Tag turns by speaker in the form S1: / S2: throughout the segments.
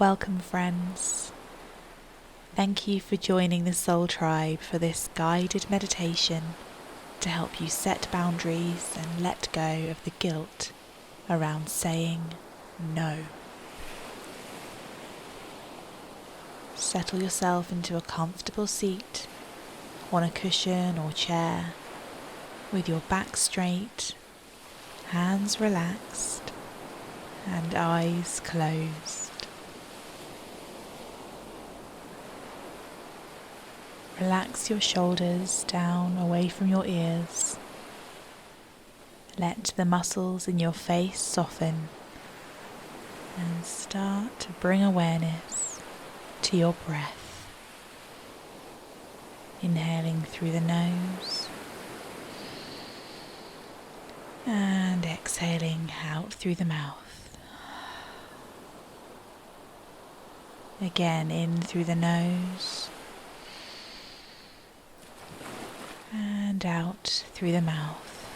S1: Welcome, friends. Thank you for joining the Soul Tribe for this guided meditation to help you set boundaries and let go of the guilt around saying no. Settle yourself into a comfortable seat on a cushion or chair with your back straight, hands relaxed, and eyes closed. Relax your shoulders down away from your ears. Let the muscles in your face soften and start to bring awareness to your breath. Inhaling through the nose and exhaling out through the mouth. Again, in through the nose and out through the mouth.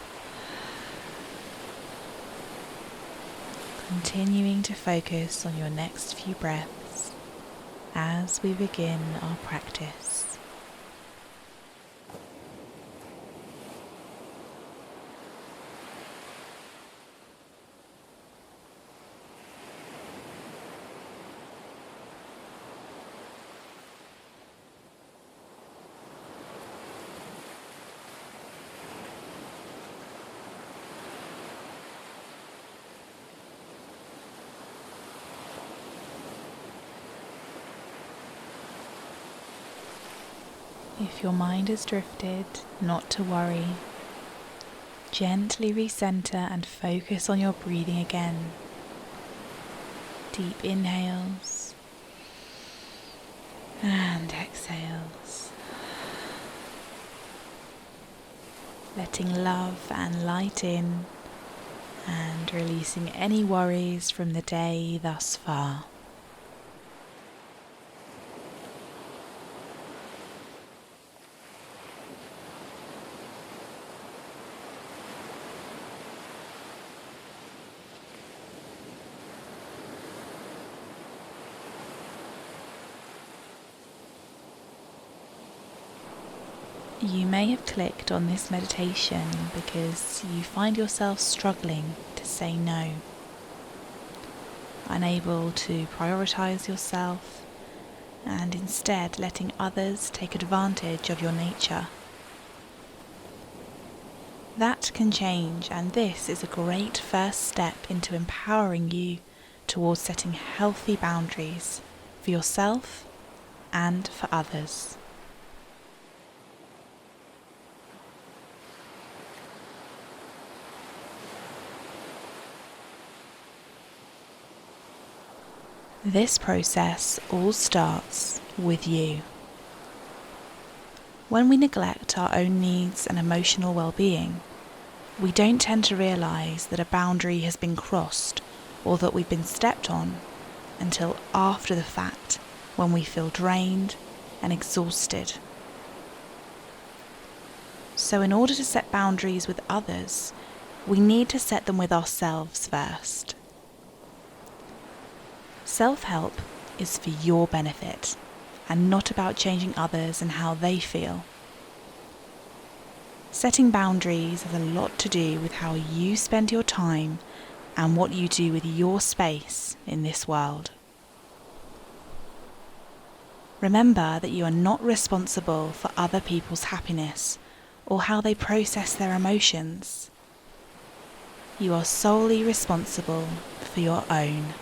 S1: Continuing to focus on your next few breaths as we begin our practice. If your mind has drifted, not to worry. Gently recenter and focus on your breathing again. Deep inhales and exhales. Letting love and light in and releasing any worries from the day thus far. You may have clicked on this meditation because you find yourself struggling to say no, unable to prioritize yourself, and instead letting others take advantage of your nature. That can change, and this is a great first step into empowering you towards setting healthy boundaries for yourself and for others. This process all starts with you. When we neglect our own needs and emotional well-being, we don't tend to realize that a boundary has been crossed or that we've been stepped on until after the fact, when we feel drained and exhausted. So in order to set boundaries with others, we need to set them with ourselves first. Self-help is for your benefit and not about changing others and how they feel. Setting boundaries has a lot to do with how you spend your time and what you do with your space in this world. Remember that you are not responsible for other people's happiness or how they process their emotions. You are solely responsible for your own.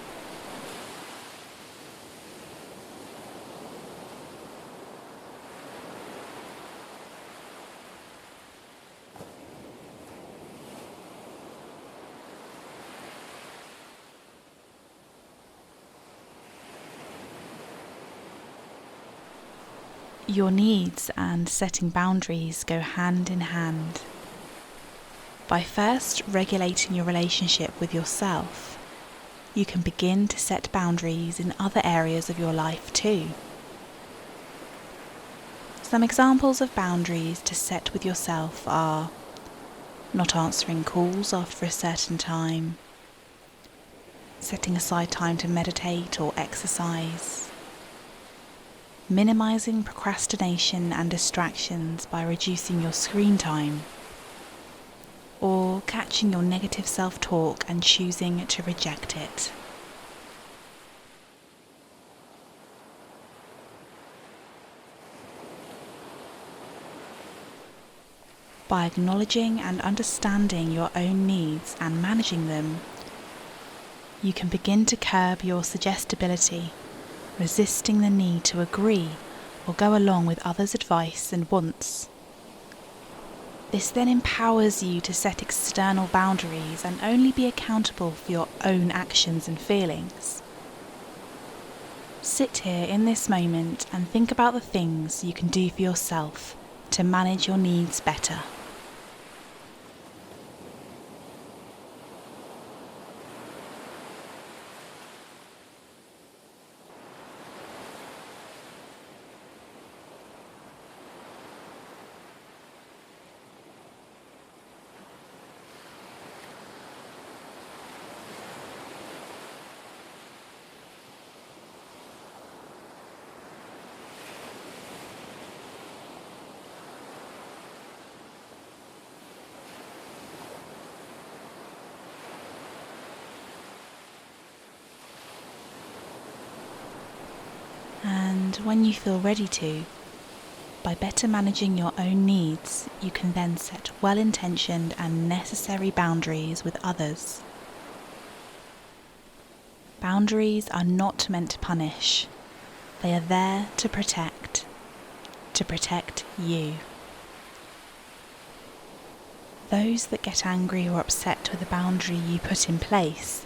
S1: Your needs and setting boundaries go hand in hand. By first regulating your relationship with yourself, you can begin to set boundaries in other areas of your life too. Some examples of boundaries to set with yourself are not answering calls after a certain time, setting aside time to meditate or exercise, minimizing procrastination and distractions by reducing your screen time, or catching your negative self-talk and choosing to reject it. By acknowledging and understanding your own needs and managing them, you can begin to curb your suggestibility, resisting the need to agree or go along with others' advice and wants. This then empowers you to set external boundaries and only be accountable for your own actions and feelings. Sit here in this moment and think about the things you can do for yourself to manage your needs better. And when you feel ready to, by better managing your own needs, you can then set well-intentioned and necessary boundaries with others. Boundaries are not meant to punish. They are there to protect you. Those that get angry or upset with a boundary you put in place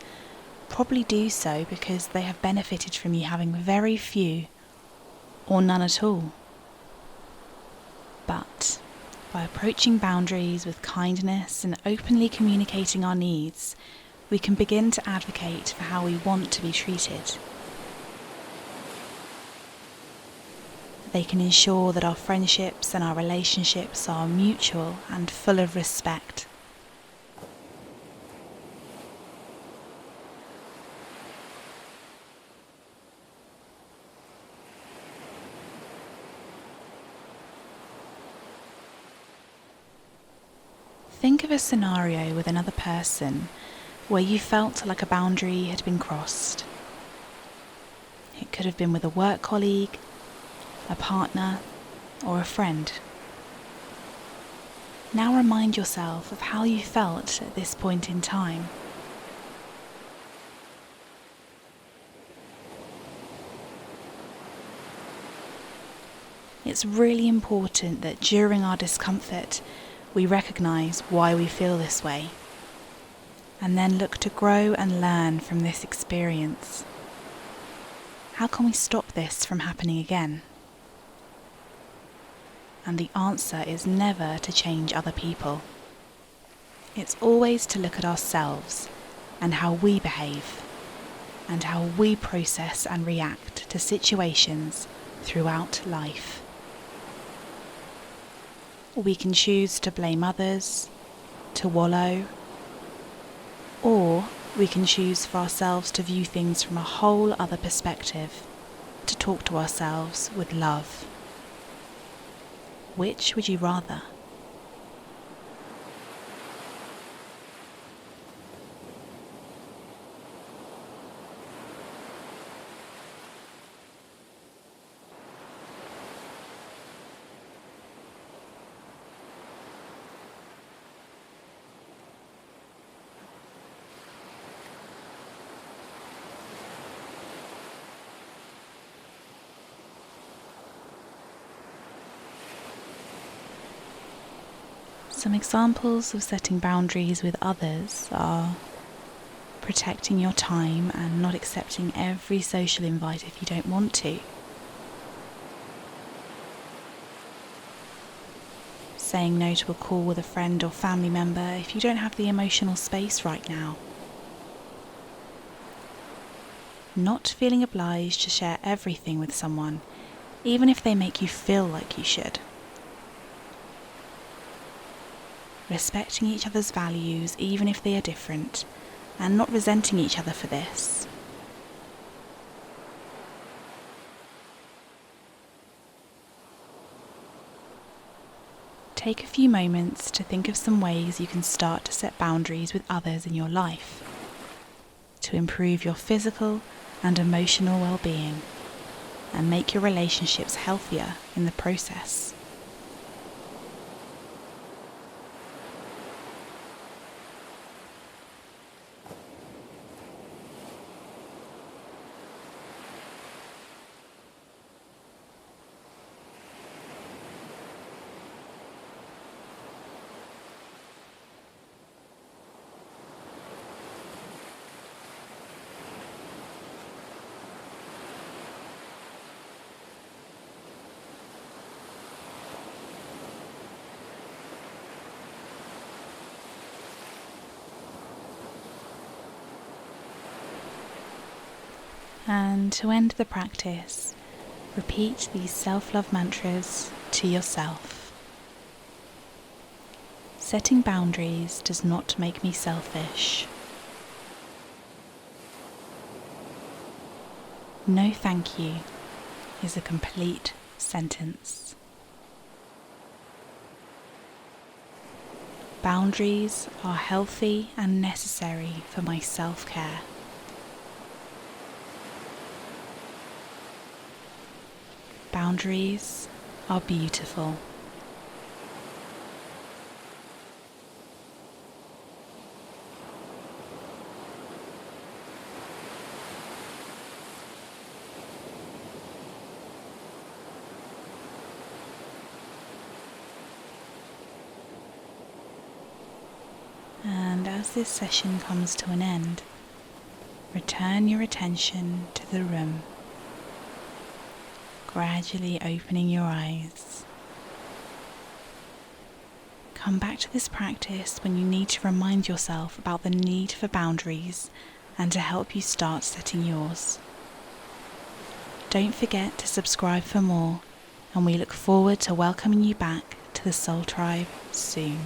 S1: probably do so because they have benefited from you having very few or none at all. But by approaching boundaries with kindness and openly communicating our needs, we can begin to advocate for how we want to be treated. They can ensure that our friendships and our relationships are mutual and full of respect. Think of a scenario with another person where you felt like a boundary had been crossed. It could have been with a work colleague, a partner, or a friend. Now remind yourself of how you felt at this point in time. It's really important that during our discomfort, we recognize why we feel this way, and then look to grow and learn from this experience. How can we stop this from happening again? And the answer is never to change other people. It's always to look at ourselves and how we behave, and how we process and react to situations throughout life. We can choose to blame others, to wallow, or we can choose for ourselves to view things from a whole other perspective, to talk to ourselves with love. Which would you rather? Some examples of setting boundaries with others are protecting your time and not accepting every social invite if you don't want to. Saying no to a call with a friend or family member if you don't have the emotional space right now. Not feeling obliged to share everything with someone, even if they make you feel like you should. Respecting each other's values even if they are different, and not resenting each other for this. Take a few moments to think of some ways you can start to set boundaries with others in your life to improve your physical and emotional well-being and make your relationships healthier in the process. And to end the practice, repeat these self-love mantras to yourself. Setting boundaries does not make me selfish. No thank you is a complete sentence. Boundaries are healthy and necessary for my self-care. Boundaries are beautiful. And as this session comes to an end, return your attention to the room, gradually opening your eyes. Come back to this practice when you need to remind yourself about the need for boundaries and to help you start setting yours. Don't forget to subscribe for more, and we look forward to welcoming you back to the Soul Tribe soon.